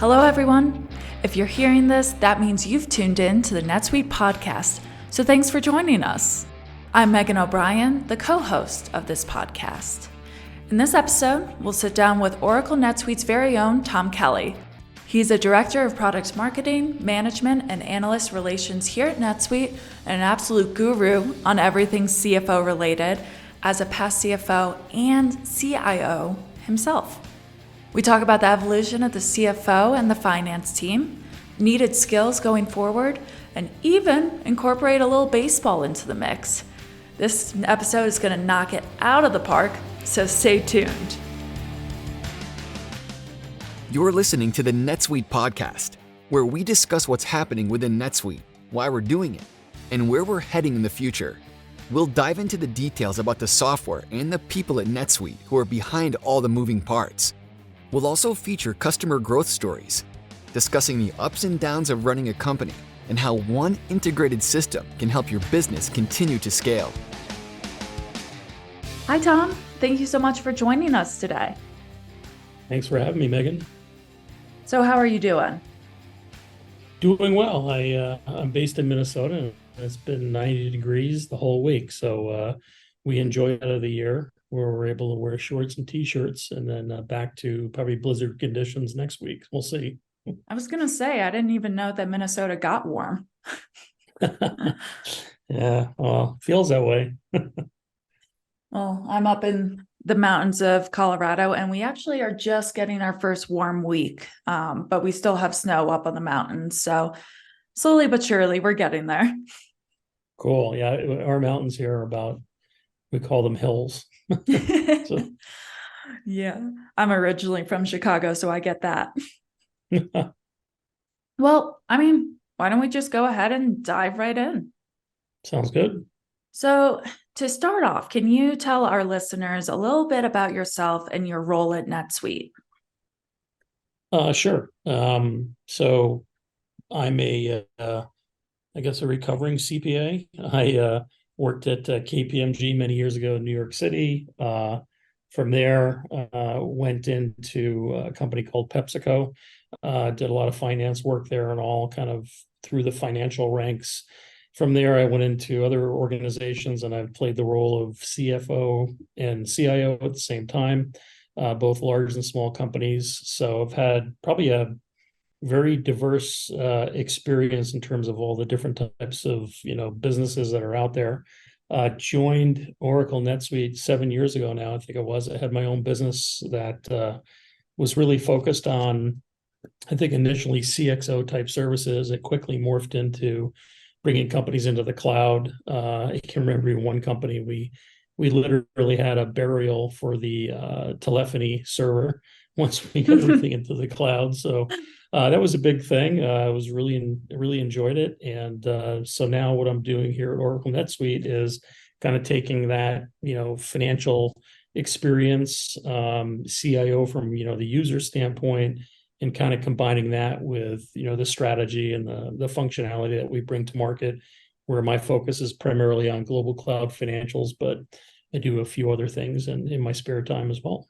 Hello, everyone. If you're hearing this, that means you've tuned in to the NetSuite podcast, so thanks for joining us. I'm Megan O'Brien, the co-host of this podcast. In this episode, we'll sit down with Oracle NetSuite's very own Tom Kelly. He's a director of product marketing, management, and analyst relations here at NetSuite, and an absolute guru on everything CFO related as a past CFO and CIO himself. We talk about the evolution of the CFO and the finance team, needed skills going forward, and even incorporate a little baseball into the mix. This episode is going to knock it out of the park, so stay tuned. You're listening to the NetSuite podcast, where we discuss what's happening within NetSuite, why we're doing it, and where we're heading in the future. We'll dive into the details about the software and the people at NetSuite who are behind all the moving parts. We'll also feature customer growth stories, discussing the ups and downs of running a company and how one integrated system can help your business continue to scale. Hi, Tom. Thank you so much for joining us today. Thanks for having me, Megan. So how are you doing? Doing well. I'm based in Minnesota, and it's been 90 degrees the whole week. So we enjoy it of the year where we're able to wear shorts and t-shirts, and then back to probably blizzard conditions next week. We'll see. I was going to say, I didn't even know that Minnesota got warm. Yeah, well, feels that way. Well, I'm up in the mountains of Colorado, and we actually are just getting our first warm week, but we still have snow up on the mountains. So slowly but surely, we're getting there. Cool. Yeah, our mountains here are about, we call them hills. So. Yeah, I'm originally from Chicago, so I get that. Well, why don't we just go ahead and dive right in? Sounds good. So to start off, can you tell our listeners a little bit about yourself and your role at NetSuite? Sure. So I'm I guess a recovering CPA. I worked at KPMG many years ago in New York City. From there, went into a company called PepsiCo. Did a lot of finance work there and all kind of through the financial ranks. From there, I went into other organizations, and I've played the role of CFO and CIO at the same time, both large and small companies. So I've had probably a very diverse experience in terms of all the different types of businesses that are out there. Joined Oracle NetSuite 7 years ago now, I think it was. I had my own business that was really focused on, I think, initially CXO type services. It quickly morphed into bringing companies into the cloud. I can remember one company, we literally had a burial for the telephony server once we got everything into the cloud. So that was a big thing. I was really enjoyed it. And so now what I'm doing here at Oracle NetSuite is kind of taking that, financial experience, CIO from, the user standpoint, and kind of combining that with, the strategy and the functionality that we bring to market, where my focus is primarily on global cloud financials, but I do a few other things in my spare time as well.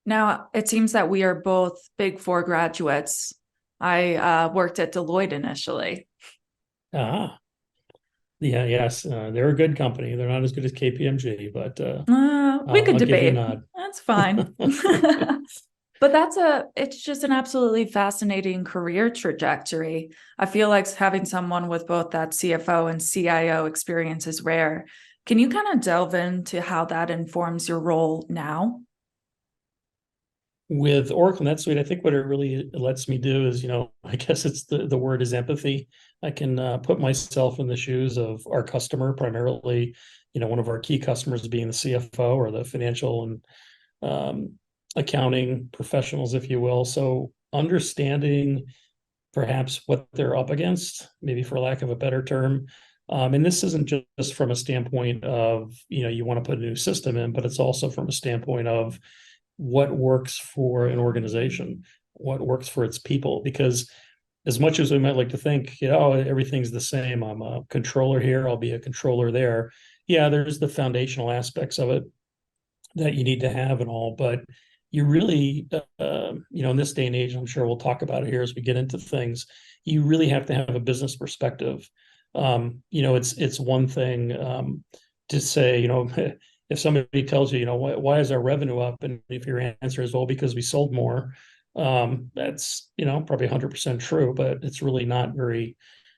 Now, it seems that we are both Big Four graduates. I worked at Deloitte initially. Yeah, yes. They're a good company. They're not as good as KPMG, but we could debate. That's fine. But it's just an absolutely fascinating career trajectory. I feel like having someone with both that CFO and CIO experience is rare. Can you kind of delve into how that informs your role now? With Oracle NetSuite, I think what it really lets me do is, I guess it's the word is empathy. I can put myself in the shoes of our customer, primarily, one of our key customers being the CFO or the financial and accounting professionals, if you will. So understanding perhaps what they're up against, maybe for lack of a better term. And this isn't just from a standpoint of, you want to put a new system in, but it's also from a standpoint of what works for an organization, what works for its people. Because as much as we might like to think, everything's the same, I'm a controller here, I'll be a controller there. Yeah, there's the foundational aspects of it that you need to have and all, but you really, in this day and age, I'm sure we'll talk about it here as we get into things, you really have to have a business perspective. It's one thing to say, if somebody tells you, why is our revenue up? And if your answer is, well, because we sold more, that's, probably 100% true, but it's really not very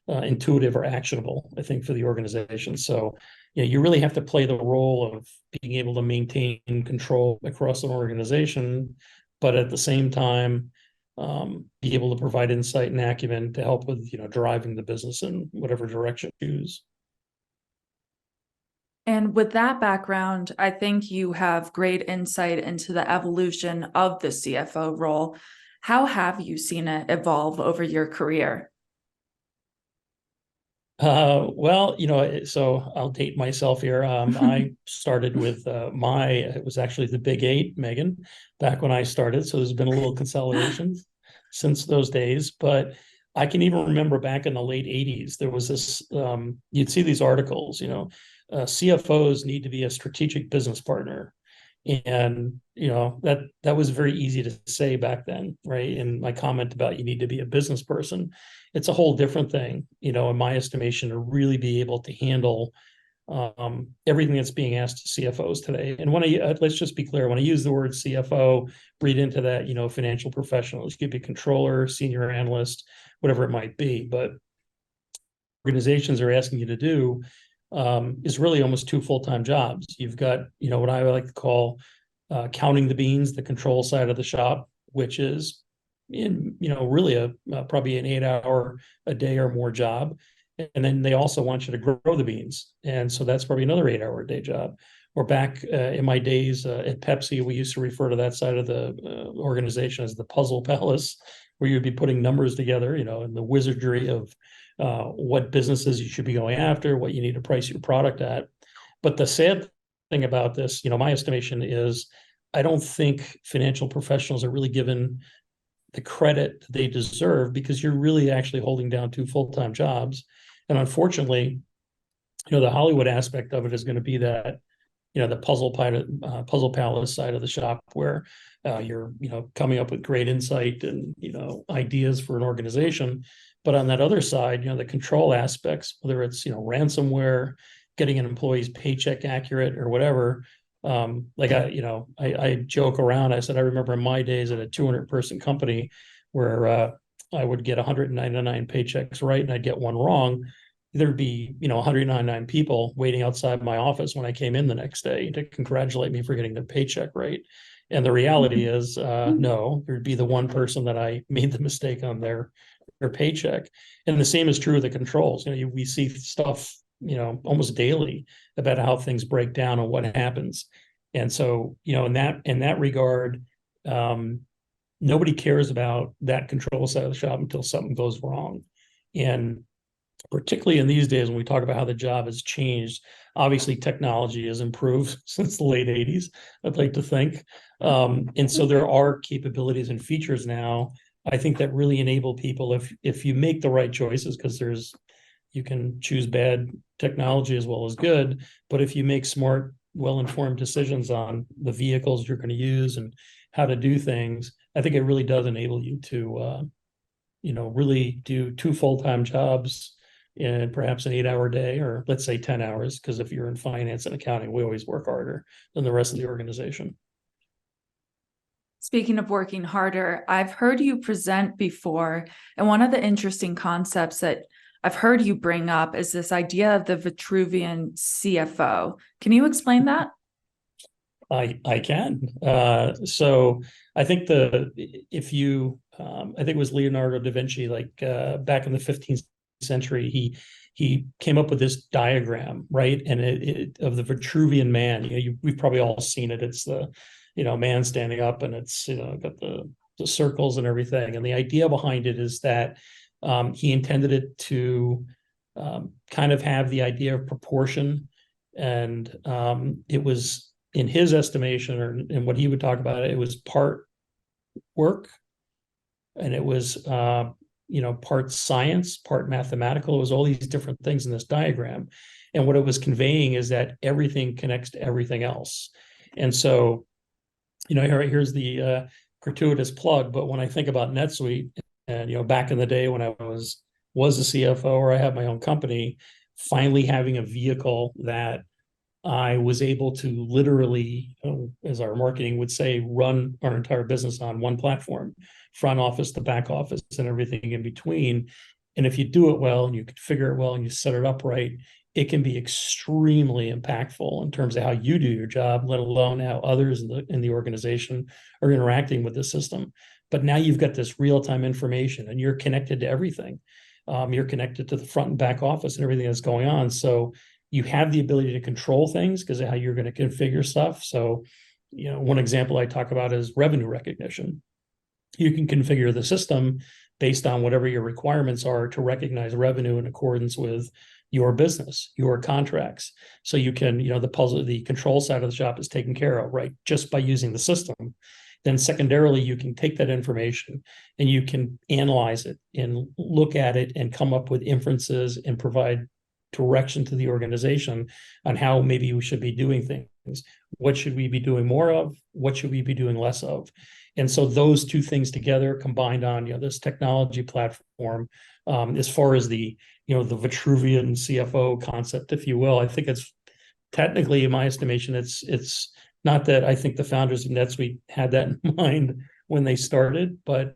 intuitive or actionable, I think, for the organization. So, you really have to play the role of being able to maintain control across an organization, but at the same time, be able to provide insight and acumen to help with, driving the business in whatever direction you choose. And with that background, I think you have great insight into the evolution of the CFO role. How have you seen it evolve over your career? So I'll date myself here. I started with it was actually the Big Eight, Megan, back when I started. So there's been a little consolidation since those days. But I can even remember back in the late 80s, there was this, you'd see these articles, CFOs need to be a strategic business partner. And that was very easy to say back then, right? And my comment about you need to be a business person, it's a whole different thing, in my estimation, to really be able to handle everything that's being asked to CFOs today. And let's just be clear, when I use the word CFO, read into that, financial professionals. You could be controller, senior analyst, whatever it might be. But organizations are asking you to do is really almost two full-time jobs. You've got, what I like to call counting the beans, the control side of the shop, which is really probably an 8-hour a day or more job. And then they also want you to grow the beans. And so that's probably another 8-hour a day job. Or back in my days at Pepsi, we used to refer to that side of the organization as the puzzle palace, where you'd be putting numbers together, and the wizardry of what businesses you should be going after, what you need to price your product at. But the sad thing about this, my estimation is I don't think financial professionals are really given the credit they deserve, because you're really actually holding down two full-time jobs. And unfortunately, the Hollywood aspect of it is going to be that, the puzzle palace side of the shop, where you're, coming up with great insight and, ideas for an organization. But on that other side, the control aspects, whether it's, ransomware, getting an employee's paycheck accurate or whatever. I joke around. I said, I remember in my days at a 200-person company where I would get 199 paychecks right and I'd get one wrong. There'd be, 199 people waiting outside my office when I came in the next day to congratulate me for getting the paycheck right. And the reality is, no, there'd be the one person that I made the mistake on their paycheck. And the same is true of the controls. We see stuff, almost daily about how things break down and what happens. And so, in that regard, nobody cares about that control side of the shop until something goes wrong. And particularly in these days, when we talk about how the job has changed, obviously technology has improved since the late 80s, I'd like to think. And so there are capabilities and features now, I think, that really enable people, if you make the right choices, because you can choose bad technology as well as good, but if you make smart, well-informed decisions on the vehicles you're going to use and how to do things, I think it really does enable you to, really do two full-time jobs in perhaps an 8-hour day, or let's say 10 hours, because if you're in finance and accounting, we always work harder than the rest of the organization. Speaking of working harder, I've heard you present before, and one of the interesting concepts that I've heard you bring up is this idea of the Vitruvian CFO. Can you explain that? I can. So I think I think it was Leonardo da Vinci, back in the 15th century, he came up with this diagram, right? And of the Vitruvian man. We've probably all seen it. It's the man standing up, and it's got the circles and everything. And the idea behind it is that he intended it to kind of have the idea of proportion, and it was, in his estimation, or in what he would talk about, it was part work, and it was part science, part mathematical. It was all these different things in this diagram, and what it was conveying is that everything connects to everything else. And so Here's the gratuitous plug. But when I think about NetSuite, and back in the day when I was a CFO or I had my own company, finally having a vehicle that I was able to literally, as our marketing would say, run our entire business on one platform, front office to back office and everything in between. And if you do it well and you configure it well and you set it up right, it can be extremely impactful in terms of how you do your job, let alone how others in the organization are interacting with the system. But now you've got this real-time information and you're connected to everything. You're connected to the front and back office and everything that's going on. So you have the ability to control things because of how you're going to configure stuff. So, one example I talk about is revenue recognition. You can configure the system based on whatever your requirements are to recognize revenue in accordance with your business, your contracts. So you can, the control side of the shop is taken care of, right? Just by using the system. Then secondarily, you can take that information and you can analyze it and look at it and come up with inferences and provide direction to the organization on how maybe we should be doing things. What should we be doing more of? What should we be doing less of? And so those two things together combined on this technology platform, as far as the Vitruvian CFO concept, if you will, I think it's technically, in my estimation, it's not that I think the founders of NetSuite had that in mind when they started, but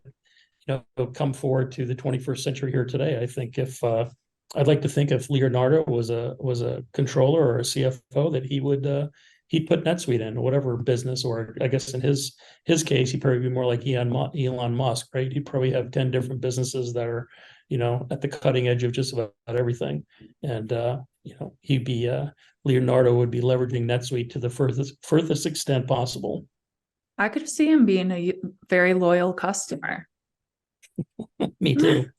come forward to the 21st century here today. I think if I'd like to think if Leonardo was a controller or a CFO that he'd put NetSuite in whatever business, or I guess in his case, he'd probably be more like Elon Musk, right? He'd probably have 10 different businesses that are, at the cutting edge of just about everything. And, Leonardo would be leveraging NetSuite to the furthest extent possible. I could see him being a very loyal customer. Me too.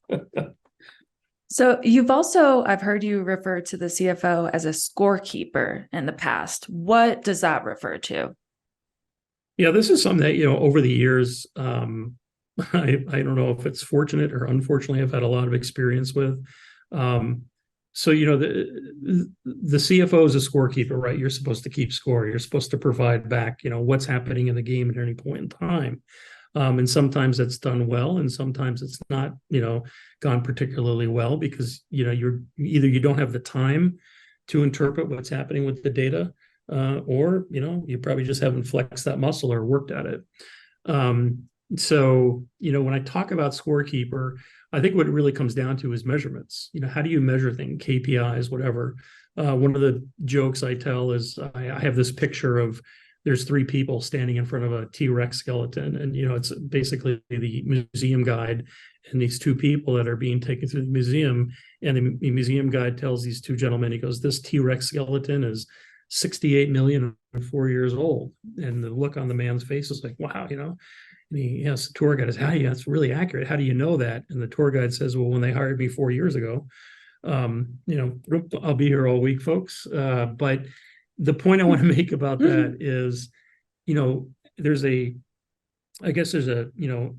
So I've heard you refer to the CFO as a scorekeeper in the past. What does that refer to? Yeah, this is something that, over the years, I don't know if it's fortunate or unfortunately, I've had a lot of experience with. So, the CFO is a scorekeeper, right? You're supposed to keep score. You're supposed to provide back, what's happening in the game at any point in time. And sometimes it's done well, and sometimes it's not, gone particularly well because, you don't have the time to interpret what's happening with the data, or, you probably just haven't flexed that muscle or worked at it. So, when I talk about Scorekeeper, I think what it really comes down to is measurements. How do you measure things, KPIs, whatever? One of the jokes I tell is I have this picture of there's three people standing in front of a T-Rex skeleton, and it's basically the museum guide and these two people that are being taken through the museum. And the museum guide tells these two gentlemen, he goes, "This T-Rex skeleton is 68 million and 4 years old." And the look on the man's face is like, wow, And he asks the tour guide, that's really accurate. How do you know that? And the tour guide says, well, when they hired me 4 years ago, I'll be here all week, folks. But the point I want to make about that is,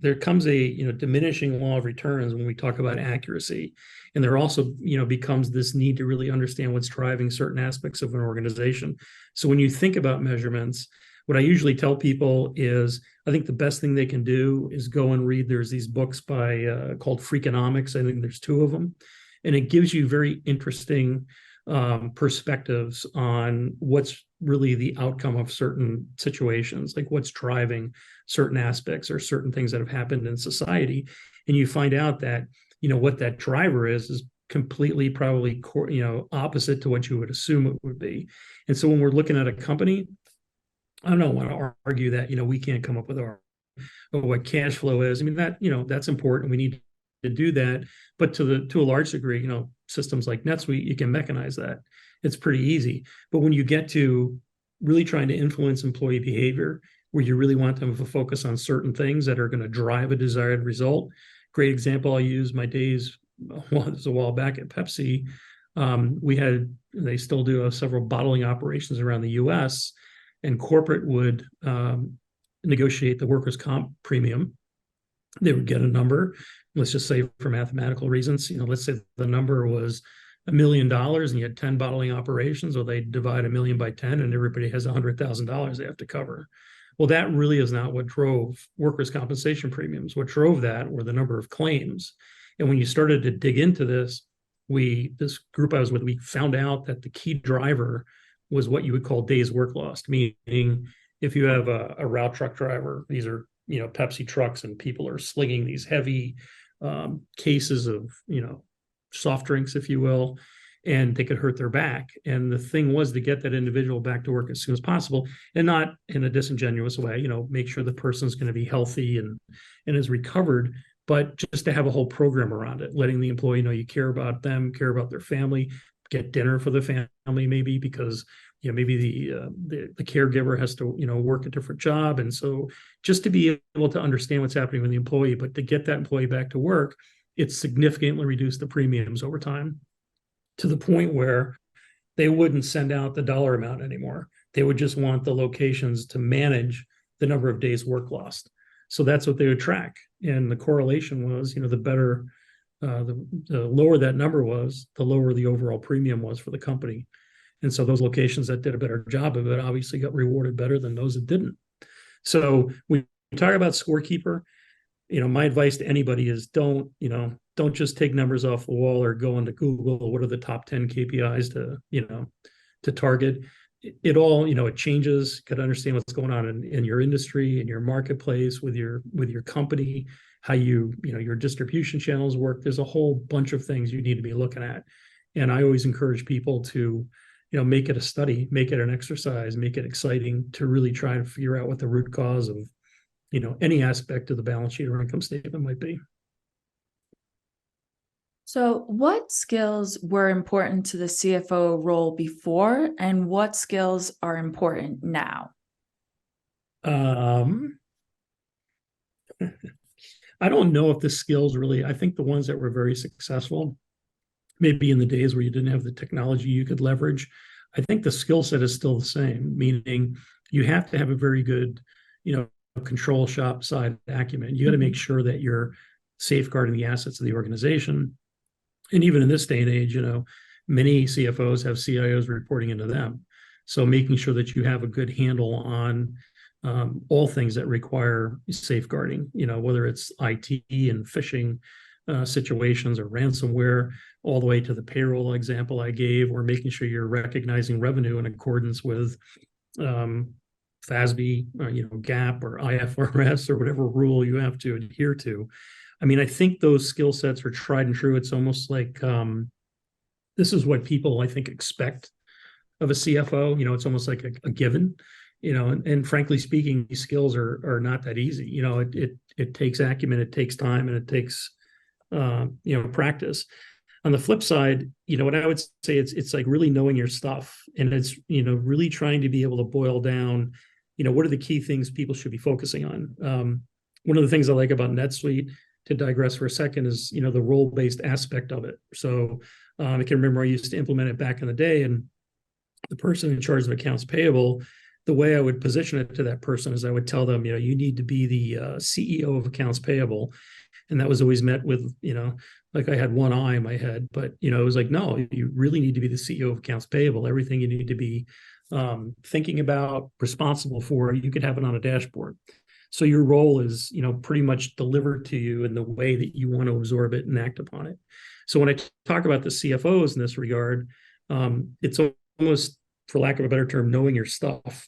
there comes a diminishing law of returns when we talk about accuracy. And there also, becomes this need to really understand what's driving certain aspects of an organization. So when you think about measurements, what I usually tell people is I think the best thing they can do is go and read. There's these books called Freakonomics. I think there's two of them. And it gives you very interesting perspectives on what's really the outcome of certain situations, like what's driving certain aspects or certain things that have happened in society. And you find out that, what that driver is completely probably, opposite to what you would assume it would be. And so when we're looking at a company, I don't want to argue that, we can't come up with what cash flow is. I mean, that, that's important. We need to do that. But to a large degree, systems like NetSuite, you can mechanize that. It's pretty easy. But when you get to really trying to influence employee behavior, where you really want them to focus on certain things that are going to drive a desired result. Great example, I'll use my days, well, it was a while back at Pepsi. They still do several bottling operations around the US, and corporate would negotiate the workers' comp premium. They would get a number, let's just say for mathematical reasons, let's say the number was $1 million and you had 10 bottling operations, or they divide $1 million by 10 and everybody has $100,000 they have to cover. Well, that really is not what drove workers' compensation premiums. What drove that were the number of claims. And when you started to dig into this, this group I was with, we found out that the key driver was what you would call days work lost, meaning if you have a route truck driver, these are, Pepsi trucks, and people are slinging these heavy cases of, soft drinks, if you will, and they could hurt their back. And the thing was to get that individual back to work as soon as possible, and not in a disingenuous way, make sure the person's going to be healthy and is recovered, but just to have a whole program around it, letting the employee know you care about them, care about their family, get dinner for the family, maybe because maybe the caregiver has to work a different job, and so just to be able to understand what's happening with the employee, but to get that employee back to work, it significantly reduced the premiums over time, to the point where they wouldn't send out the dollar amount anymore. They would just want the locations to manage the number of days work lost. So that's what they would track. And the correlation was, the better, the lower that number was, the lower the overall premium was for the company. And so those locations that did a better job of it obviously got rewarded better than those that didn't. So when we talk about Scorekeeper, my advice to anybody is don't just take numbers off the wall or go into Google. What are the top 10 KPIs to target? It all, it changes. Got to understand what's going on in your industry, in your marketplace, with your company, how your distribution channels work. There's a whole bunch of things you need to be looking at. And I always encourage people to, make it a study, make it an exercise, make it exciting, to really try to figure out what the root cause of any aspect of the balance sheet or income statement might be. So what skills were important to the CFO role before, and what skills are important now? I don't know if the skills really, I think the ones that were very successful, maybe in the days where you didn't have the technology you could leverage, I think the skill set is still the same, meaning you have to have a very good, control shop side acumen. You got to make sure that you're safeguarding the assets of the organization. And even in this day and age, many CFOs have CIOs reporting into them. So making sure that you have a good handle on all things that require safeguarding, whether it's IT and phishing situations or ransomware, all the way to the payroll example I gave, or making sure you're recognizing revenue in accordance with FASB, GAAP or IFRS or whatever rule you have to adhere to. I mean, I think those skill sets are tried and true. It's almost like this is what people, I think, expect of a CFO. It's almost like a given. And frankly speaking, these skills are not that easy. It takes acumen, it takes time, and it takes practice. On the flip side, what I would say, it's like really knowing your stuff, and it's really trying to be able to boil down, what are the key things people should be focusing on. One of the things I like about NetSuite, to digress for a second, is the role-based aspect of it. So I can remember I used to implement it back in the day, and the person in charge of accounts payable, the way I would position it to that person is I would tell them, you need to be the CEO of accounts payable. And that was always met with, like I had one eye in my head, but, it was like, no, you really need to be the CEO of accounts payable. Everything you need to be thinking about, responsible for, you could have it on a dashboard. So your role is, pretty much delivered to you in the way that you want to absorb it and act upon it. So when I talk about the CFOs in this regard, it's almost, for lack of a better term, knowing your stuff.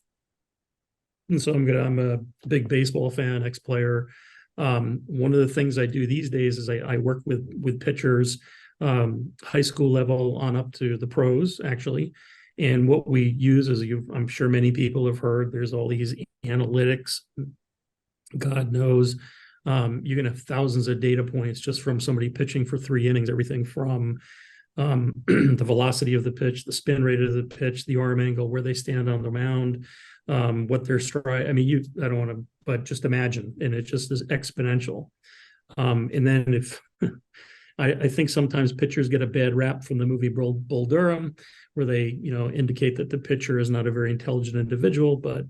And so I'm a big baseball fan, ex-player. One of the things I do these days is I work with pitchers, high school level on up to the pros, actually. And what we use is, I'm sure many people have heard, there's all these analytics. God knows, you can have thousands of data points just from somebody pitching for 3 innings, everything from the velocity of the pitch, the spin rate of the pitch, the arm angle, where they stand on the mound, what their stride. I mean, I don't want to, but just imagine, and it just is exponential. And then if I think sometimes pitchers get a bad rap from the movie Bull Durham, where they indicate that the pitcher is not a very intelligent individual, but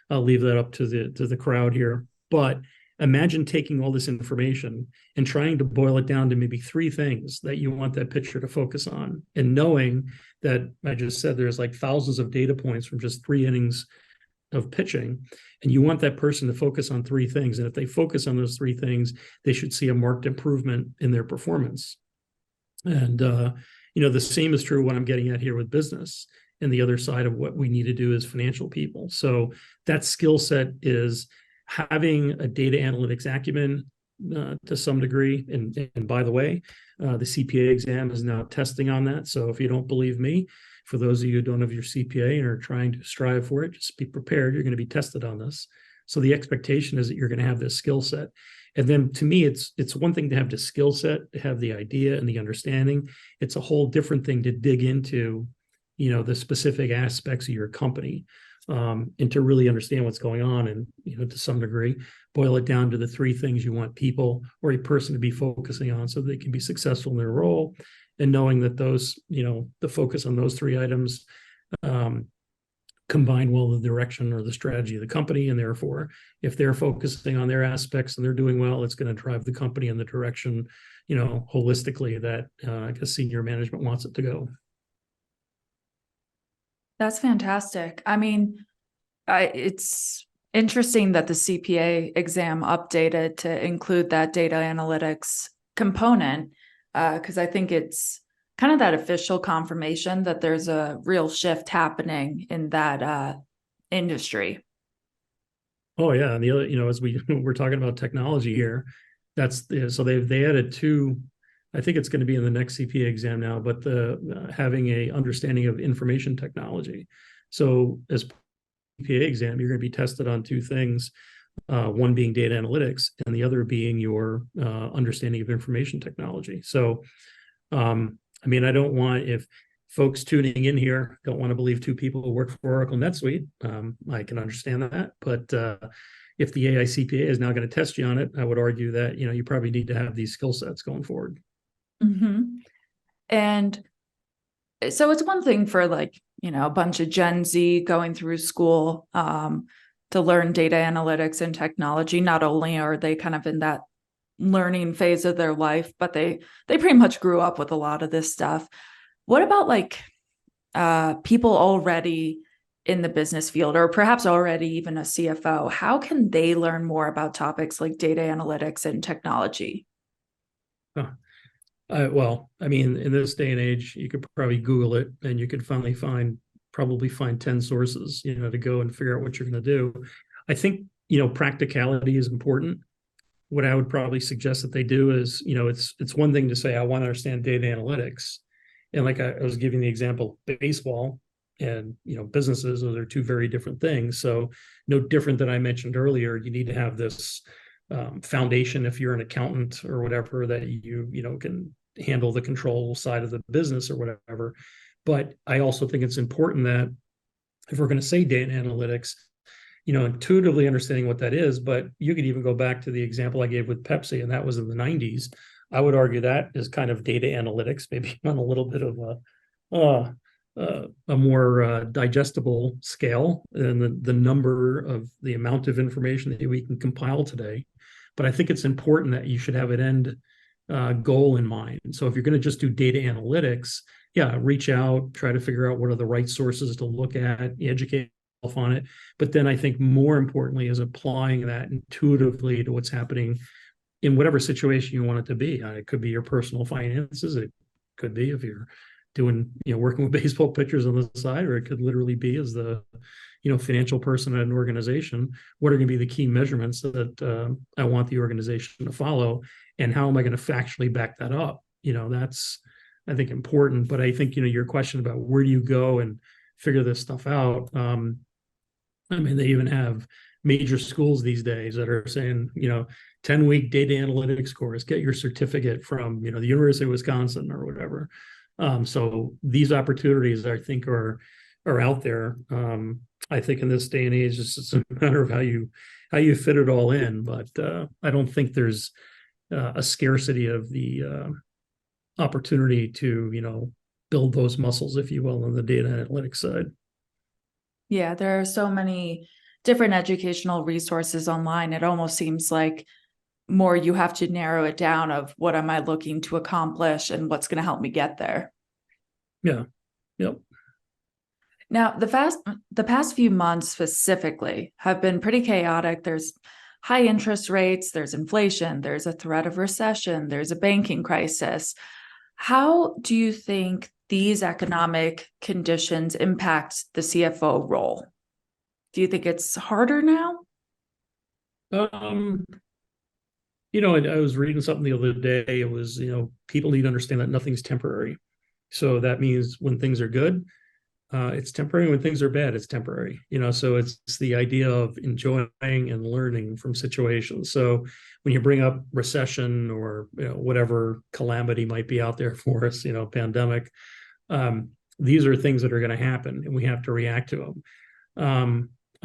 I'll leave that up to the crowd here. But imagine taking all this information and trying to boil it down to maybe 3 things that you want that pitcher to focus on, and knowing that I just said there's like thousands of data points from just 3 innings of pitching, and you want that person to focus on three things. And if they focus on those three things, they should see a marked improvement in their performance. And, the same is true what I'm getting at here with business. And the other side of what we need to do as financial people. So that skill set is having a data analytics acumen to some degree. And by the way, the CPA exam is now testing on that. So if you don't believe me, for those of you who don't have your CPA and are trying to strive for it, just be prepared. You're going to be tested on this. So the expectation is that you're going to have this skill set. And then to me, it's one thing to have the skill set, to have the idea and the understanding. It's a whole different thing to dig into, the specific aspects of your company, and to really understand what's going on, and, to some degree, boil it down to the three things you want people or a person to be focusing on so they can be successful in their role. And knowing that those, the focus on those three items combine well the direction or the strategy of the company. And therefore, if they're focusing on their aspects and they're doing well, it's going to drive the company in the direction, holistically that I guess senior management wants it to go. That's fantastic. I mean, it's interesting that the CPA exam updated to include that data analytics component, because I think it's kind of that official confirmation that there's a real shift happening in that industry. Oh yeah, and the other, as we're talking about technology here, so they added two. I think it's going to be in the next CPA exam now, but the having a understanding of information technology. So as CPA exam, you're going to be tested on two things, one being data analytics and the other being your understanding of information technology. So, I don't want, if folks tuning in here don't want to believe two people who work for Oracle NetSuite, I can understand that. But if the AICPA is now going to test you on it, I would argue that, you probably need to have these skill sets going forward. Mm-hmm. And so it's one thing for a bunch of Gen Z going through school to learn data analytics and technology. Not only are they kind of in that learning phase of their life, but they pretty much grew up with a lot of this stuff. What about people already in the business field, or perhaps already even a CFO? How can they learn more about topics like data analytics and technology? In this day and age, you could probably Google it and you could probably find 10 sources, to go and figure out what you're going to do. I think, practicality is important. What I would probably suggest that they do is, it's one thing to say, I want to understand data analytics. And like I was giving the example, baseball and, businesses, those are two very different things. So no different than I mentioned earlier, you need to have this foundation if you're an accountant or whatever, that you can handle the control side of the business or whatever. But I also think it's important that if we're going to say data analytics, intuitively understanding what that is. But you could even go back to the example I gave with Pepsi, and that was in the 90s. I would argue that is kind of data analytics, maybe on a little bit of a more digestible scale, and the amount of information that we can compile today. But I think it's important that you should have an end goal in mind. So if you're going to just do data analytics, reach out, try to figure out what are the right sources to look at, educate yourself on it. But then I think more importantly is applying that intuitively to what's happening in whatever situation you want it to be. It could be your personal finances. It could be if you're doing, working with baseball pitchers on the side, or it could literally be as the, financial person at an organization. What are going to be the key measurements that I want the organization to follow, and how am I going to factually back that up? That's, I think, important. But I think, your question about where do you go and figure this stuff out? They even have major schools these days that are saying, 10-week data analytics course, get your certificate from, the University of Wisconsin or whatever. So these opportunities, I think, are out there. I think in this day and age, it's just a matter of how you fit it all in. But I don't think there's a scarcity of the opportunity to, build those muscles, if you will, on the data analytics side. Yeah, there are so many different educational resources online. It almost seems like more you have to narrow it down of what am I looking to accomplish and what's going to help me get there. Yeah. Yep. Now, the past few months specifically have been pretty chaotic. There's high interest rates, there's inflation, there's a threat of recession, there's a banking crisis. How do you think these economic conditions impact the CFO role? Do you think it's harder now? Um, I was reading something the other day. It was, people need to understand that nothing's temporary. So that means when things are good, it's temporary. When things are bad, it's temporary. So it's the idea of enjoying and learning from situations. So when you bring up recession or whatever calamity might be out there for us, pandemic, these are things that are going to happen, and we have to react to them. I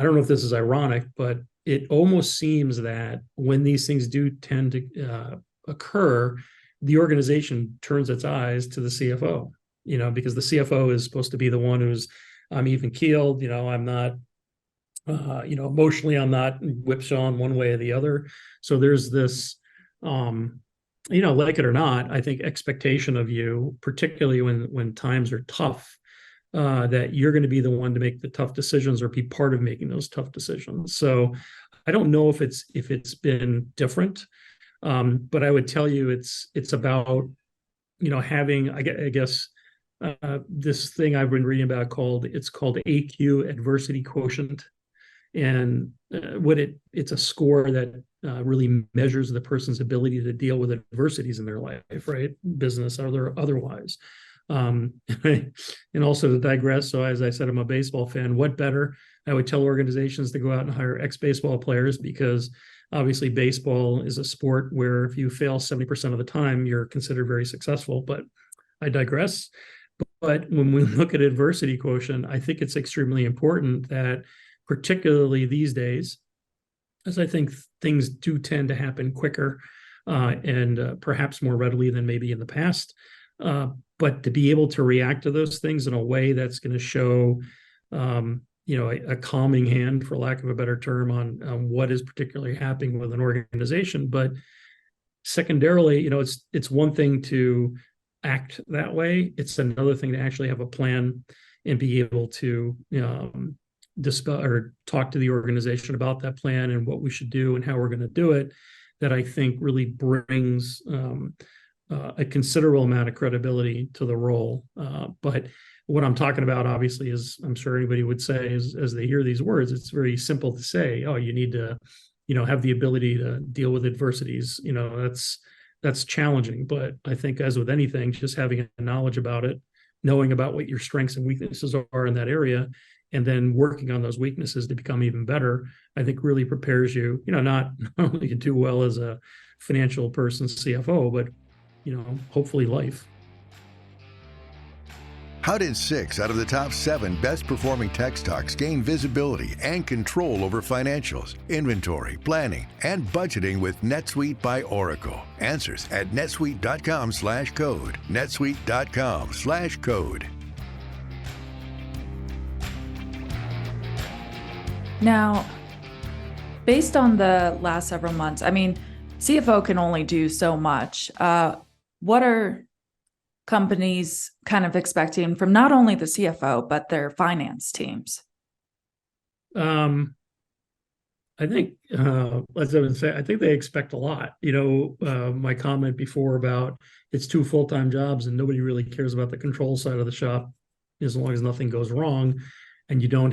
don't know if this is ironic, but it almost seems that when these things do tend to occur, the organization turns its eyes to the CFO, because the CFO is supposed to be the one who's I'm even keeled, I'm not, emotionally, I'm not whipsawing one way or the other. So there's this, like it or not, I think expectation of you, particularly when times are tough, that you're going to be the one to make the tough decisions or be part of making those tough decisions. So I don't know if it's been different, but I would tell you it's about having I guess this thing I've been reading about called AQ, adversity quotient, and it's a score that really measures the person's ability to deal with adversities in their life, right? Business or otherwise. And also to digress, so as I said, I'm a baseball fan. What better? I would tell organizations to go out and hire ex-baseball players, because obviously baseball is a sport where if you fail 70% of the time, you're considered very successful. But I digress. But when we look at adversity quotient, I think it's extremely important that, particularly these days, as I think things do tend to happen quicker and perhaps more readily than maybe in the past, but to be able to react to those things in a way that's going to show, a calming hand, for lack of a better term, on what is particularly happening with an organization. But secondarily, it's one thing to act that way. It's another thing to actually have a plan and be able to discuss or talk to the organization about that plan and what we should do and how we're going to do it. That I think really brings a considerable amount of credibility to the role. But what I'm talking about, obviously, is I'm sure anybody would say, is as they hear these words, it's very simple to say, oh, you need to, have the ability to deal with adversities. That's challenging. But I think, as with anything, just having a knowledge about it, knowing about what your strengths and weaknesses are in that area, and then working on those weaknesses to become even better, I think really prepares you, not only to do well as a financial person, CFO, but hopefully life. How did 6 out of the top 7 best performing tech stocks gain visibility and control over financials, inventory, planning, and budgeting with NetSuite by Oracle? Answers at netsuite.com/code. netsuite.com/code. Now, based on the last several months, CFO can only do so much. What are companies kind of expecting from not only the CFO, but their finance teams? I think, as I would say, I think they expect a lot. My comment before about it's 2 full-time jobs and nobody really cares about the control side of the shop, as long as nothing goes wrong, and you don't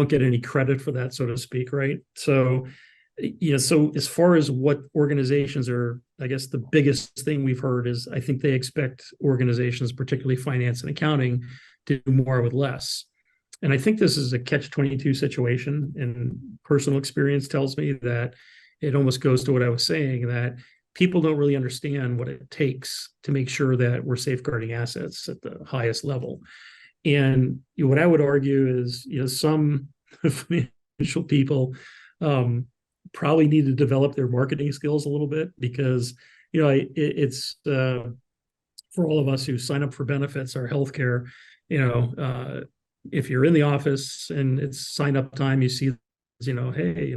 get any credit for that, so to speak, right? So, so as far as what organizations are, I guess the biggest thing we've heard is I think they expect organizations, particularly finance and accounting, to do more with less. And I think this is a catch-22 situation. And personal experience tells me that it almost goes to what I was saying, that people don't really understand what it takes to make sure that we're safeguarding assets at the highest level. And what I would argue is, some financial people probably need to develop their marketing skills a little bit, because it's for all of us who sign up for benefits, our healthcare. If you're in the office and it's sign up time, you see, hey,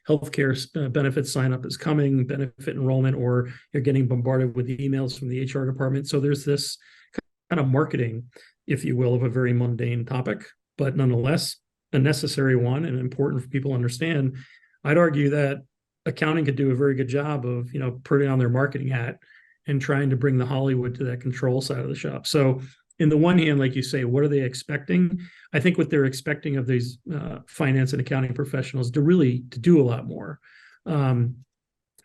healthcare benefits sign up is coming, benefit enrollment, or you're getting bombarded with emails from the HR department. So there's this kind of marketing, if you will, of a very mundane topic, but nonetheless a necessary one and important for people to understand. I'd argue that accounting could do a very good job of, putting on their marketing hat and trying to bring the Hollywood to that control side of the shop. So in the one hand, like you say, what are they expecting? I think what they're expecting of these finance and accounting professionals to do a lot more.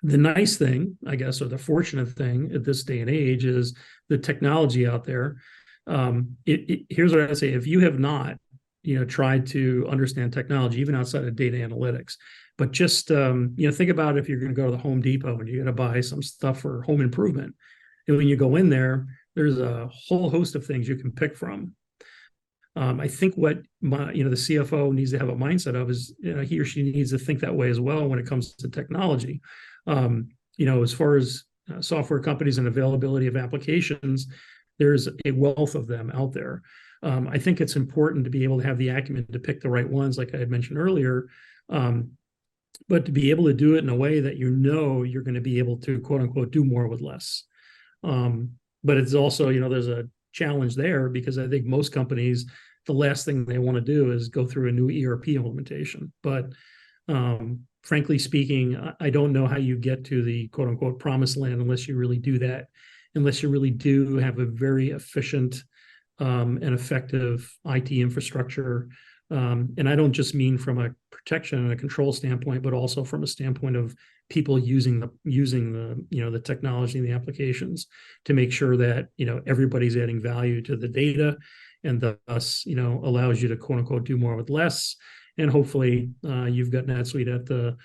The nice thing, I guess, or the fortunate thing at this day and age is the technology out there. Here's what I say: if you have not, tried to understand technology, even outside of data analytics, but just think about if you're going to go to the Home Depot and you're going to buy some stuff for home improvement, and when you go in there, there's a whole host of things you can pick from. I think what the CFO needs to have a mindset of is he or she needs to think that way as well when it comes to technology. As far as software companies and availability of applications, there's a wealth of them out there. I think it's important to be able to have the acumen to pick the right ones, like I had mentioned earlier, but to be able to do it in a way that you're going to be able to, quote unquote, do more with less. But it's also, there's a challenge there because I think most companies, the last thing they want to do is go through a new ERP implementation. But frankly speaking, I don't know how you get to the quote unquote promised land unless you really do that, unless you really do have a very efficient and effective IT infrastructure. And I don't just mean from a protection and a control standpoint, but also from a standpoint of people using the technology and the applications to make sure that everybody's adding value to the data, and thus allows you to quote unquote do more with less. And hopefully you've got NetSuite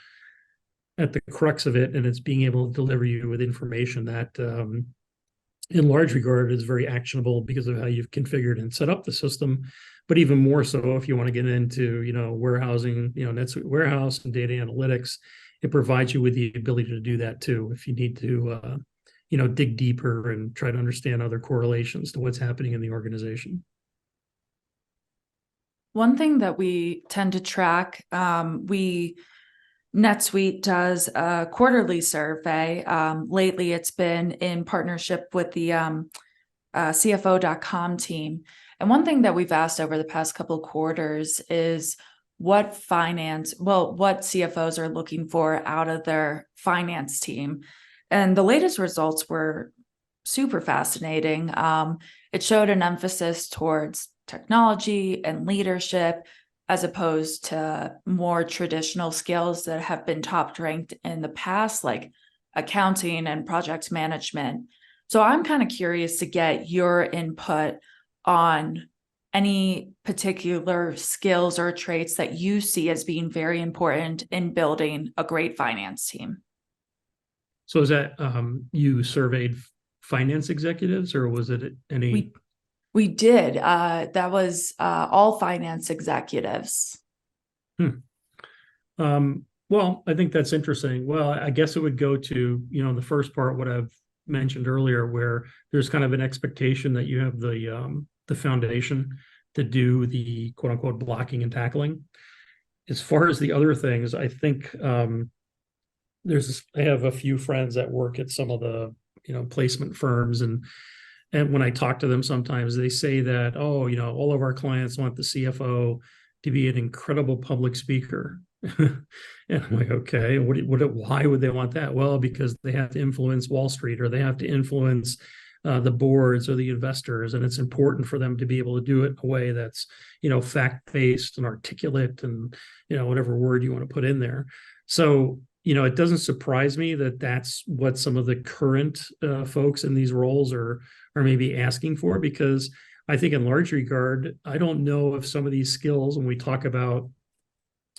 at the crux of it, and it's being able to deliver you with information that in large regard is very actionable because of how you've configured and set up the system. But even more so if you want to get into warehousing, NetSuite warehouse and data analytics, it provides you with the ability to do that too if you need to dig deeper and try to understand other correlations to what's happening in the organization. One thing that we tend to track, NetSuite does a quarterly survey. Lately, it's been in partnership with the CFO.com team. And one thing that we've asked over the past couple of quarters is what CFOs are looking for out of their finance team. And the latest results were super fascinating. It showed an emphasis towards technology and leadership, as opposed to more traditional skills that have been top ranked in the past, like accounting and project management. So I'm kind of curious to get your input on any particular skills or traits that you see as being very important in building a great finance team. So is that you surveyed finance executives, or was it any? We did. That was all finance executives. Well, I think that's interesting. Well, I guess it would go to, the first part, what I've mentioned earlier, where there's kind of an expectation that you have the foundation to do the quote unquote blocking and tackling. As far as the other things, I think I have a few friends that work at some of the, placement firms, and when I talk to them, sometimes they say that, all of our clients want the CFO to be an incredible public speaker. And I'm like, okay, why would they want that? Well, because they have to influence Wall Street, or they have to influence the boards or the investors, and it's important for them to be able to do it in a way that's, fact-based and articulate, and whatever word you want to put in there. So it doesn't surprise me that that's what some of the current folks in these roles are maybe asking for, because I think in large regard, I don't know if some of these skills, when we talk about,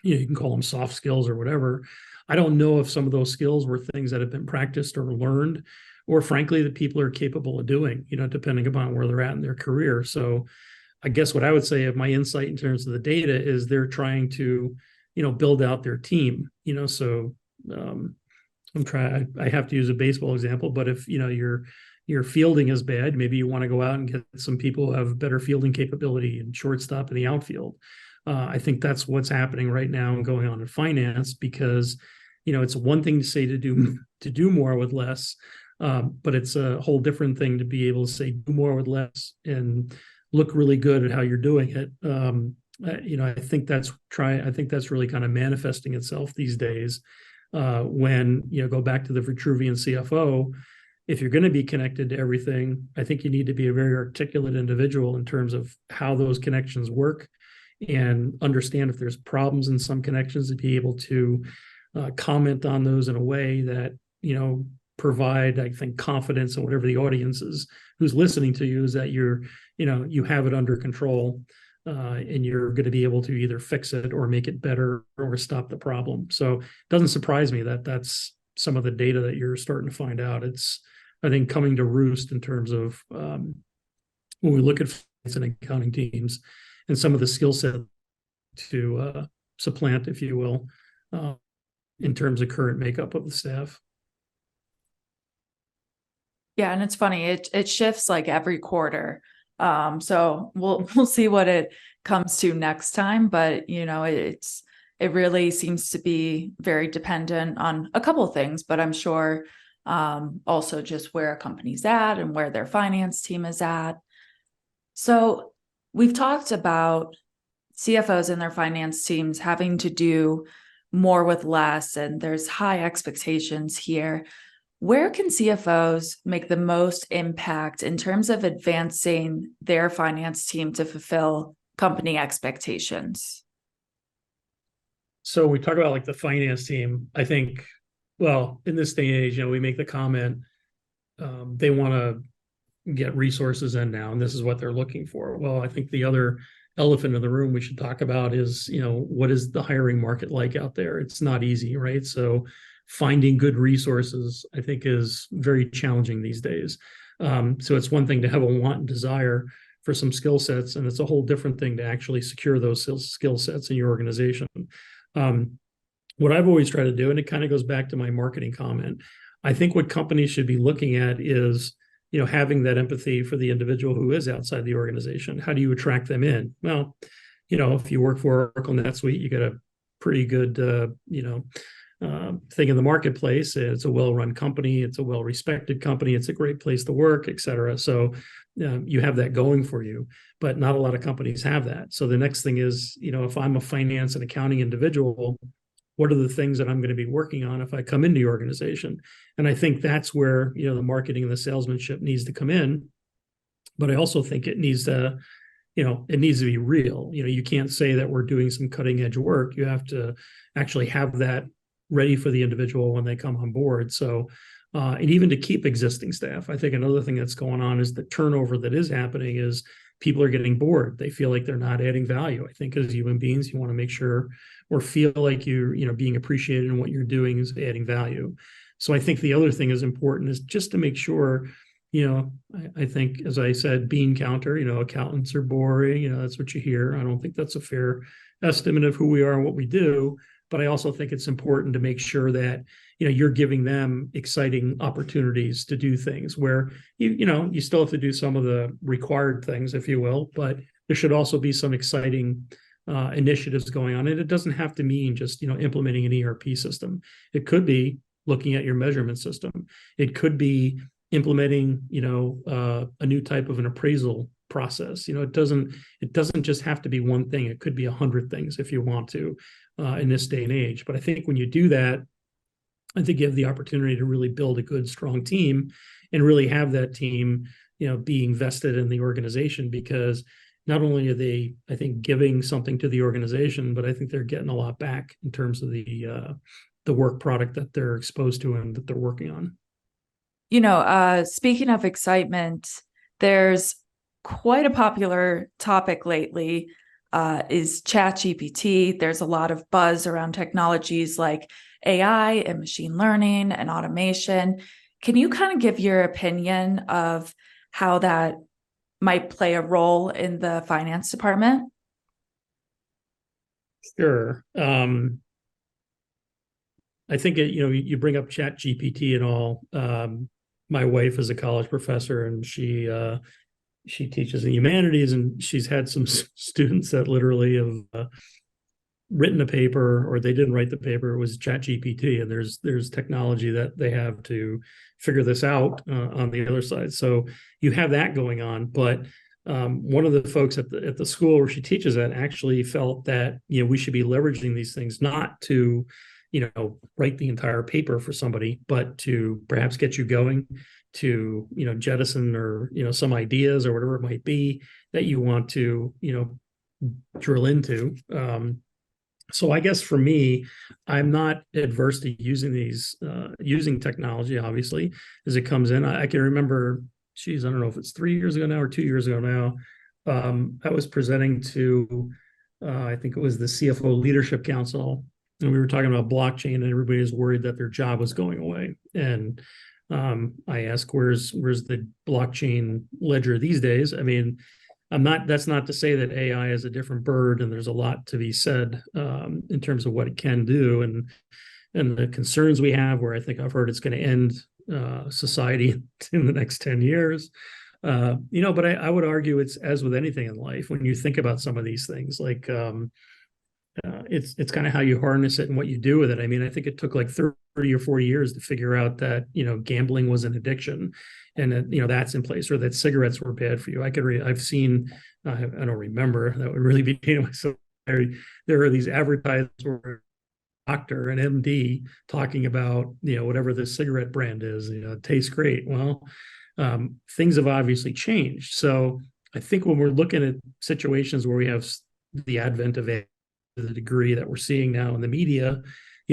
you can call them soft skills or whatever, I don't know if some of those skills were things that have been practiced or learned, or frankly, that people are capable of doing, depending upon where they're at in their career. So I guess what I would say of my insight in terms of the data is they're trying to, build out their team, so I have to use a baseball example, but if, your fielding is bad, maybe you want to go out and get some people who have better fielding capability and shortstop in the outfield. I think that's what's happening right now and going on in finance, because, it's one thing to say to do more with less. But it's a whole different thing to be able to say do more with less and look really good at how you're doing it. I think that's really kind of manifesting itself these days. When go back to the Vitruvian CFO, if you're going to be connected to everything, I think you need to be a very articulate individual in terms of how those connections work and understand if there's problems in some connections, to be able to comment on those in a way that provide, I think, confidence in whatever the audience is who's listening to you, is that you have it under control, and you're going to be able to either fix it or make it better or stop the problem. So it doesn't surprise me that that's some of the data that you're starting to find out. It's, I think, coming to roost in terms of when we look at finance and accounting teams and some of the skill set to supplant, if you will, in terms of current makeup of the staff. Yeah, and it's funny, it shifts like every quarter. So we'll see what it comes to next time, but it really seems to be very dependent on a couple of things, but I'm sure also just where a company's at and where their finance team is at. So we've talked about CFOs and their finance teams having to do more with less, and there's high expectations here. Where can CFOs make the most impact in terms of advancing their finance team to fulfill company expectations? So we talk about like the finance team. I think, well, in this day and age, we make the comment, they want to get resources in now, and this is what they're looking for. Well, I think the other elephant in the room we should talk about is, what is the hiring market like out there? It's not easy, right? So finding good resources, I think, is very challenging these days. So it's one thing to have a want and desire for some skill sets, and it's a whole different thing to actually secure those skill sets in your organization. What I've always tried to do, and it kind of goes back to my marketing comment, I think what companies should be looking at is, having that empathy for the individual who is outside the organization. How do you attract them in? Well, if you work for Oracle NetSuite, you get a pretty good, thing in the marketplace. It's a well-run company. It's a well-respected company. It's a great place to work, et cetera. So you have that going for you, but not a lot of companies have that. So the next thing is, if I'm a finance and accounting individual, what are the things that I'm going to be working on if I come into the organization? And I think that's where, the marketing and the salesmanship needs to come in. But I also think it needs to, it needs to be real. You can't say that we're doing some cutting edge work. You have to actually have that ready for the individual when they come on board. So, and even to keep existing staff, I think another thing that's going on is the turnover that is happening is people are getting bored. They feel like they're not adding value. I think as human beings, you want to make sure or feel like you're, being appreciated in what you're doing is adding value. So I think the other thing is important is just to make sure, I think, as I said, bean counter, accountants are boring, that's what you hear. I don't think that's a fair estimate of who we are and what we do. But I also think it's important to make sure that, you're giving them exciting opportunities to do things where, you still have to do some of the required things, if you will, but there should also be some exciting initiatives going on. And it doesn't have to mean just, implementing an ERP system. It could be looking at your measurement system. It could be implementing, a new type of an appraisal process. It doesn't just have to be one thing. It could be 100 things if you want to, in this day and age. But I think when you do that, I think you have the opportunity to really build a good, strong team and really have that team, being vested in the organization, because not only are they, I think, giving something to the organization, but I think they're getting a lot back in terms of the work product that they're exposed to and that they're working on. Speaking of excitement, there's quite a popular topic lately, is ChatGPT. There's a lot of buzz around technologies like AI and machine learning and automation. Can you kind of give your opinion of how that might play a role in the finance department? Sure. I think you bring up ChatGPT and all. My wife is a college professor, and she teaches in humanities, and she's had some students that literally have written a paper or they didn't write the paper, it was ChatGPT, and there's technology that they have to figure this out on the other side. So you have that going on, but one of the folks at the school where she teaches at actually felt that we should be leveraging these things not to write the entire paper for somebody, but to perhaps get you going, to jettison or some ideas or whatever it might be that you want to drill into. So I guess for me, I'm not adverse to using technology, obviously, as it comes in. I can remember, I don't know if it's 3 years ago now or 2 years ago now. I was presenting to, I think it was the CFO Leadership Council, and we were talking about blockchain, and everybody was worried that their job was going away. And I asked, where's the blockchain ledger these days? I mean, that's not to say that AI is a different bird, and there's a lot to be said in terms of what it can do and the concerns we have, where I think I've heard it's going to end society in the next 10 years. But I would argue it's as with anything in life, when you think about some of these things, like it's kind of how you harness it and what you do with it. I mean, I think it took like 30 or 40 years to figure out that, gambling was an addiction and that, that's in place, or that cigarettes were bad for you. I've seen, I don't remember, that would really be dating myself. There are these advertisements where a doctor, an MD, talking about, whatever the cigarette brand is, it tastes great. Well, things have obviously changed. So I think when we're looking at situations where we have the advent of AI, to the degree that we're seeing now in the media,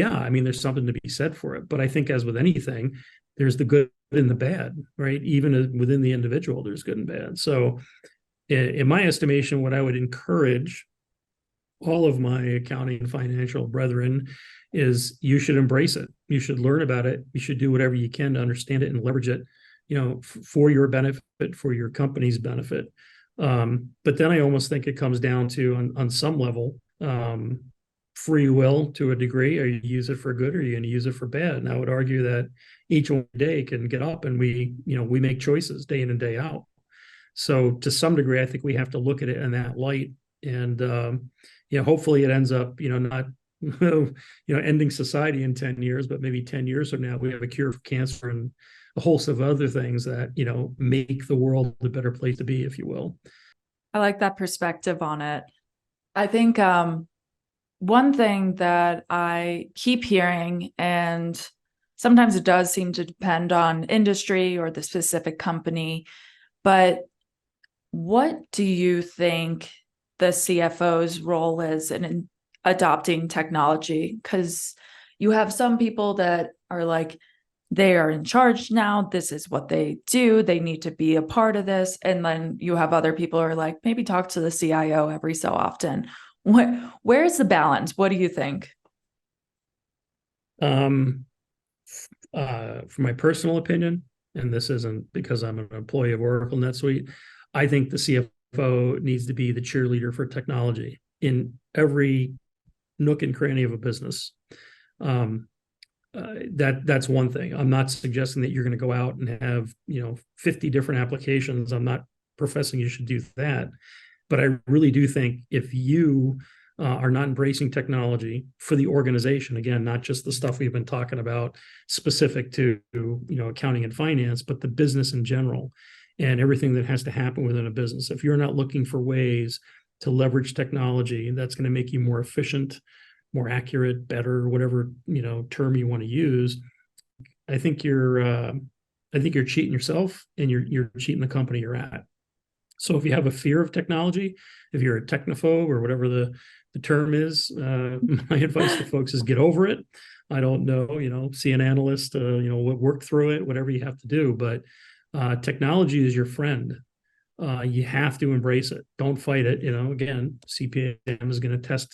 I mean, there's something to be said for it. But I think, as with anything, there's the good and the bad, right? Even within the individual, there's good and bad. So in my estimation, what I would encourage all of my accounting and financial brethren is you should embrace it. You should learn about it. You should do whatever you can to understand it and leverage it, for your benefit, for your company's benefit. But then I almost think it comes down to, on some level, free will to a degree. Are you use it for good, or are you going to use it for bad? And I would argue that each one day can get up and we make choices day in and day out. So to some degree, I think we have to look at it in that light. And hopefully it ends up not ending society in 10 years, but maybe 10 years from now we have a cure for cancer and a host of other things that make the world a better place to be, if you will. I like that perspective on it. I think one thing that I keep hearing, and sometimes it does seem to depend on industry or the specific company, but what do you think the CFO's role is in adopting technology? Because you have some people that are like, they are in charge now. This is what they do. They need to be a part of this. And then you have other people who are like, maybe talk to the CIO every so often. Where's the balance? What do you think? For my personal opinion, and this isn't because I'm an employee of Oracle NetSuite, I think the CFO needs to be the cheerleader for technology in every nook and cranny of a business. That's one thing. I'm not suggesting that you're going to go out and have 50 different applications. I'm not professing you should do that, but I really do think if you are not embracing technology for the organization, again, not just the stuff we've been talking about specific to accounting and finance, but the business in general and everything that has to happen within a business. If you're not looking for ways to leverage technology that's going to make you more efficient, more accurate, better, whatever term you want to use, I think you're cheating yourself, and you're cheating the company you're at. So if you have a fear of technology, if you're a technophobe or whatever the term is, my advice to folks is get over it. I don't know, see an analyst, work through it, whatever you have to do. But technology is your friend. You have to embrace it. Don't fight it. Again, CPA is going to test,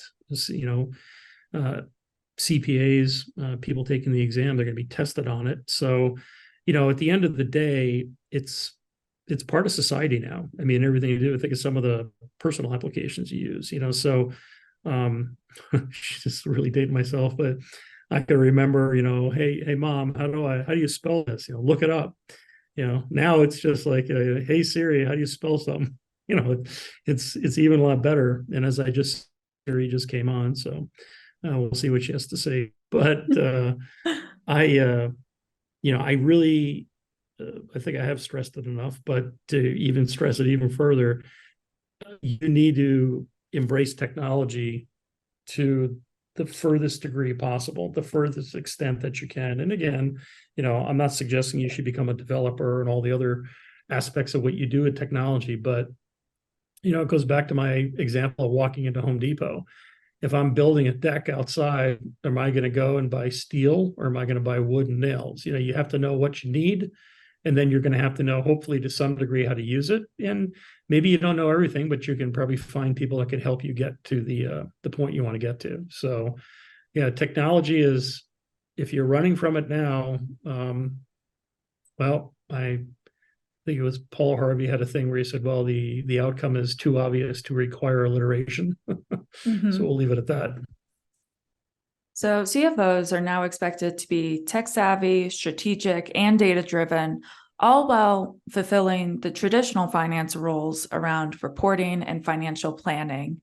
CPAs, people taking the exam, they're going to be tested on it. So, at the end of the day, it's part of society now. I mean, everything you do, I think of some of the personal applications you use, so just really dating myself, but I can remember, hey mom, how do you spell this? Look it up. Now it's just like, hey Siri, how do you spell something? It's even a lot better. And as I just He just came on, so we'll see what she has to say. But I really, I think I have stressed it enough, but to even stress it even further, you need to embrace technology to the furthest degree possible, the furthest extent that you can. And again, I'm not suggesting you should become a developer and all the other aspects of what you do with technology, but it goes back to my example of walking into Home Depot. If I'm building a deck outside, am I going to go and buy steel, or am I going to buy wood and nails? You have to know what you need, and then you're going to have to know, hopefully to some degree, how to use it. And maybe you don't know everything, but you can probably find people that can help you get to the point you want to get to. So yeah, technology is, if you're running from it now, well, I think it was Paul Harvey had a thing where he said, well, the outcome is too obvious to require alliteration. Mm-hmm. So we'll leave it at that. So CFOs are now expected to be tech savvy, strategic, and data driven, all while fulfilling the traditional finance roles around reporting and financial planning.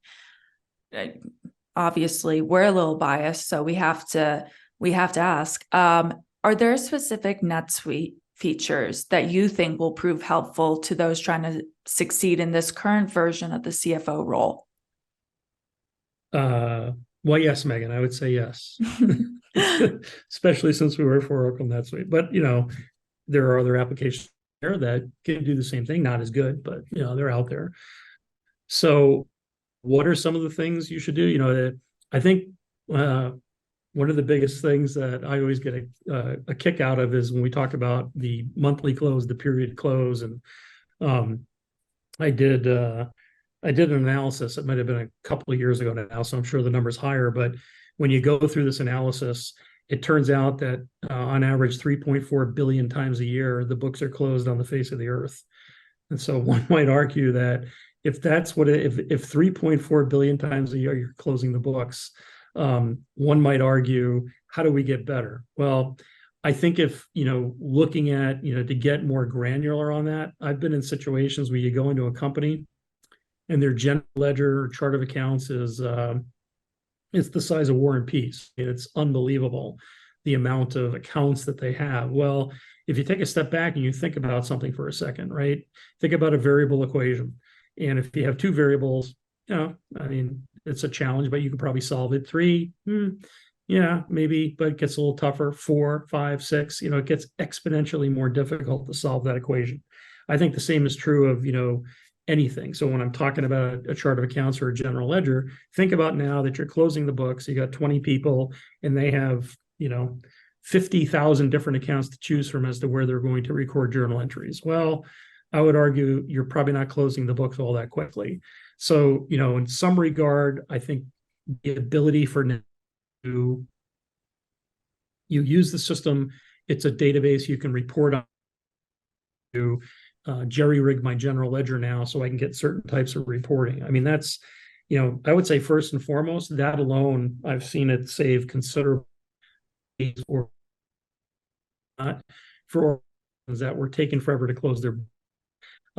Obviously, we're a little biased, so we have to ask, are there specific NetSuite features that you think will prove helpful to those trying to succeed in this current version of the CFO role? Well, yes, Megan, I would say yes, especially since we work for Oracle NetSuite. But, there are other applications there that can do the same thing, not as good, but, they're out there. So what are some of the things you should do? I think one of the biggest things that I always get a kick out of is when we talk about the monthly close, the period close. And I did an analysis. It might have been a couple of years ago now, so I'm sure the number's higher. But when you go through this analysis, it turns out that on average 3.4 billion times a year, the books are closed on the face of the earth. And so one might argue that if 3.4 billion times a year you're closing the books, one might argue, how do we get better? Well, I think if, looking at, to get more granular on that, I've been in situations where you go into a company and their general ledger or chart of accounts is it's the size of War and Peace. It's unbelievable, the amount of accounts that they have. Well, if you take a step back and you think about something for a second, right? Think about a variable equation. And if you have two variables, it's a challenge, but you can probably solve it. 3, yeah, maybe, but it gets a little tougher. 4, 5, 6, it gets exponentially more difficult to solve that equation. I think the same is true of, anything. So when I'm talking about a chart of accounts or a general ledger, think about now that you're closing the books, you got 20 people and they have, 50,000 different accounts to choose from as to where they're going to record journal entries. Well, I would argue you're probably not closing the books all that quickly. So, in some regard, I think the ability for you use the system, it's a database you can report on. To jerry-rig my general ledger now so I can get certain types of reporting. That's, I would say first and foremost, that alone, I've seen it save considerable or not for organizations that were taking forever to close their.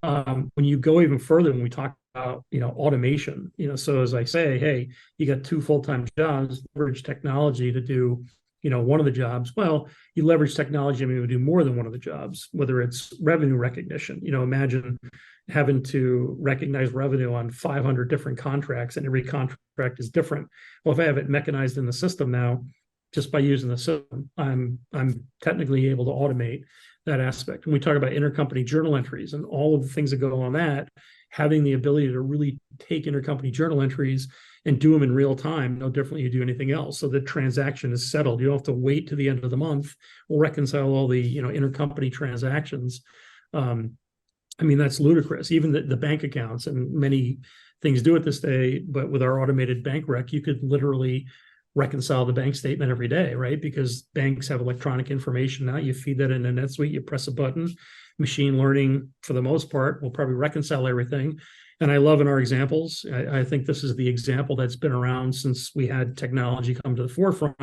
When you go even further, when we talk about automation, so as I say, hey, you got 2 full-time jobs, leverage technology to do one of the jobs. Well, you leverage technology, to do more than one of the jobs, whether it's revenue recognition. Imagine having to recognize revenue on 500 different contracts, and every contract is different. Well, if I have it mechanized in the system now, just by using the system, I'm technically able to automate that aspect. When we talk about intercompany journal entries and all of the things that go on that, having the ability to really take intercompany journal entries and do them in real time, no differently you do anything else. So the transaction is settled. You don't have to wait to the end of the month. We'll reconcile all the intercompany transactions. That's ludicrous. Even the bank accounts, and many things do it this day, but with our automated bank rec, you could literally reconcile the bank statement every day, right? Because banks have electronic information now. You feed that into NetSuite, you press a button, machine learning, for the most part, will probably reconcile everything. And I love in our examples, I think this is the example that's been around since we had technology come to the forefront.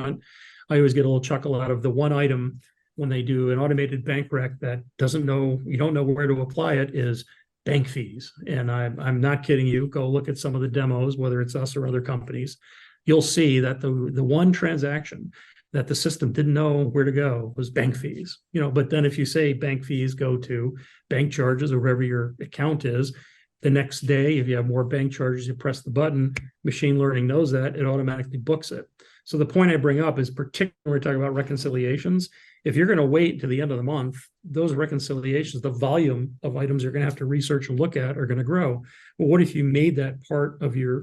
I always get a little chuckle out of the one item when they do an automated bank rec that you don't know where to apply it, is bank fees. And I'm not kidding you. Go look at some of the demos, whether it's us or other companies. You'll see that the one transaction that the system didn't know where to go was bank fees. But then if you say bank fees go to bank charges or wherever your account is, the next day, if you have more bank charges, you press the button, machine learning knows that, it automatically books it. So the point I bring up is, particularly when we're talking about reconciliations, if you're going to wait to the end of the month, those reconciliations, the volume of items you're going to have to research and look at are going to grow. Well, what if you made that part of your,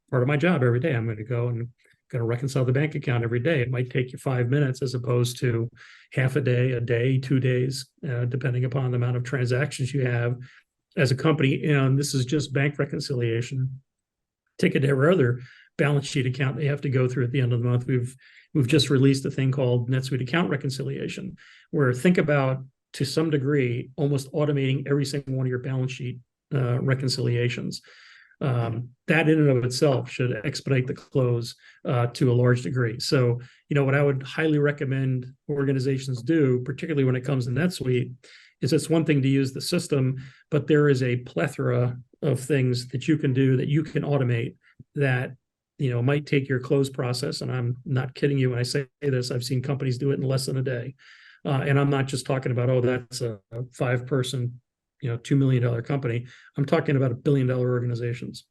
part of my job every day? I'm going to go and going to reconcile the bank account every day. It might take you 5 minutes as opposed to half a day, 2 days, depending upon the amount of transactions you have as a company. And this is just bank reconciliation. Take it every other balance sheet account they have to go through at the end of the month. We've just released a thing called NetSuite account reconciliation, where think about, to some degree, almost automating every single one of your balance sheet reconciliations. That in and of itself should expedite the close to a large degree. So, what I would highly recommend organizations do, particularly when it comes to NetSuite, is it's one thing to use the system, but there is a plethora of things that you can do, that you can automate, that might take your close process. And I'm not kidding you when I say this. I've seen companies do it in less than a day. And I'm not just talking about, that's a 5-person, $2 million company. I'm talking about $1 billion organizations.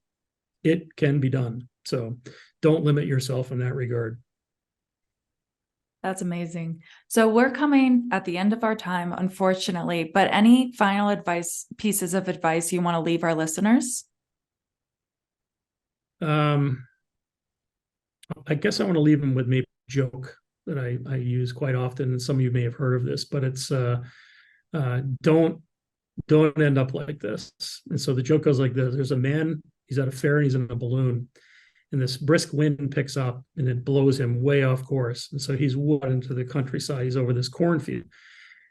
It can be done. So don't limit yourself in that regard. That's amazing. So we're coming at the end of our time, unfortunately, but any final pieces of advice you want to leave our listeners? I guess I want to leave them with maybe a joke that I use quite often, and some of you may have heard of this, but it's don't end up like this. And so the joke goes like this: there's a man, he's at a fair and he's in a balloon, and this brisk wind picks up and it blows him way off course. And so he's out into the countryside, he's over this cornfield,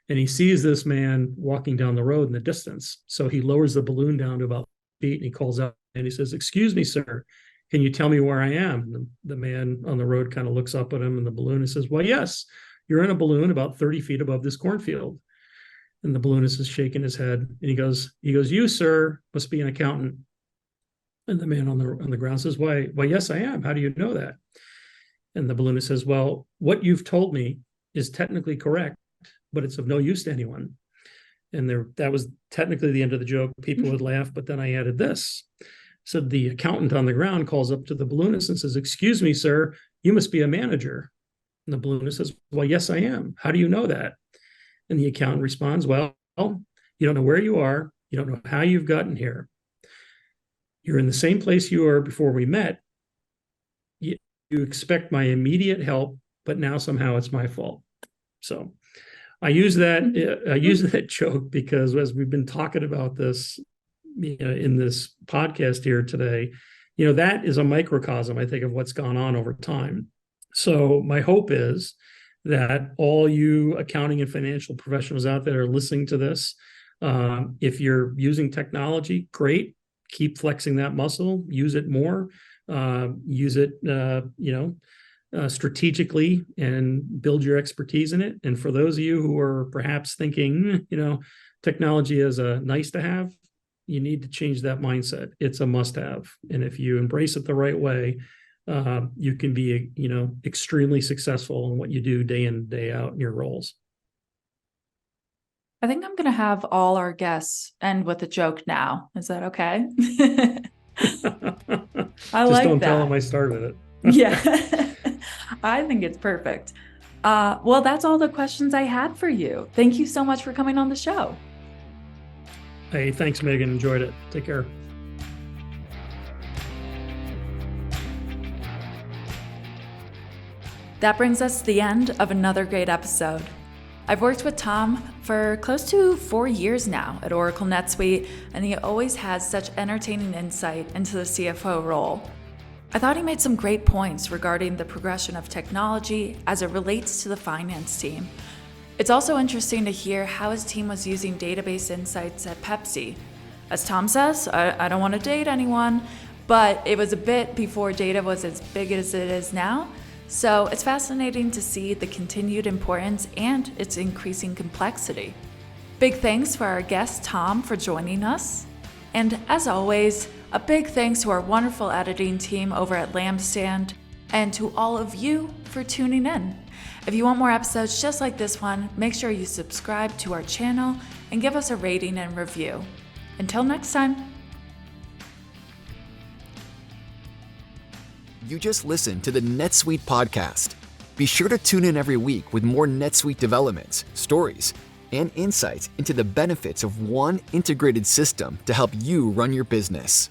and he sees this man walking down the road in the distance. So he lowers the balloon down to about feet and he calls out and he says, "Excuse me, sir, can you tell me where I am?" And the man on the road kind of looks up at him and the balloonist says, "Well, yes, you're in a balloon about 30 feet above this cornfield." And the balloonist is shaking his head and he goes, "You, sir, must be an accountant." And the man on the ground says, Why, yes, I am. How do you know that?" And the balloonist says, "Well, what you've told me is technically correct, but it's of no use to anyone." And that was technically the end of the joke. People would laugh, but then I added this. So the accountant on the ground calls up to the balloonist and says, "Excuse me, sir, you must be a manager." And the balloonist says, "Well, yes, I am. How do you know that?" And the accountant responds, "Well, you don't know where you are. You don't know how you've gotten here. You're in the same place you were before we met. You expect my immediate help, but now somehow it's my fault." So I use that joke because as we've been talking about this, in this podcast here today, that is a microcosm, I think, of what's gone on over time. So my hope is that all you accounting and financial professionals out there are listening to this, if you're using technology, great, keep flexing that muscle, use it more, use it, strategically, and build your expertise in it. And for those of you who are perhaps thinking, technology is a nice to have, you need to change that mindset. It's a must have. And if you embrace it the right way, you can be, extremely successful in what you do day in, day out in your roles. I think I'm going to have all our guests end with a joke now. Is that okay? I Just like don't that. tell them I started it. Yeah, I think it's perfect. Well, that's all the questions I had for you. Thank you so much for coming on the show. Hey, thanks, Megan. Enjoyed it. Take care. That brings us to the end of another great episode. I've worked with Tom for close to 4 years now at Oracle NetSuite, and he always has such entertaining insight into the CFO role. I thought he made some great points regarding the progression of technology as it relates to the finance team. It's also interesting to hear how his team was using database insights at Pepsi. As Tom says, I don't want to date anyone, but it was a bit before data was as big as it is now. So it's fascinating to see the continued importance and its increasing complexity. Big thanks for our guest, Tom, for joining us. And as always, a big thanks to our wonderful editing team over at Lampstand and to all of you for tuning in. If you want more episodes just like this one, make sure you subscribe to our channel and give us a rating and review. Until next time. You just listened to the NetSuite podcast. Be sure to tune in every week with more NetSuite developments, stories, and insights into the benefits of one integrated system to help you run your business.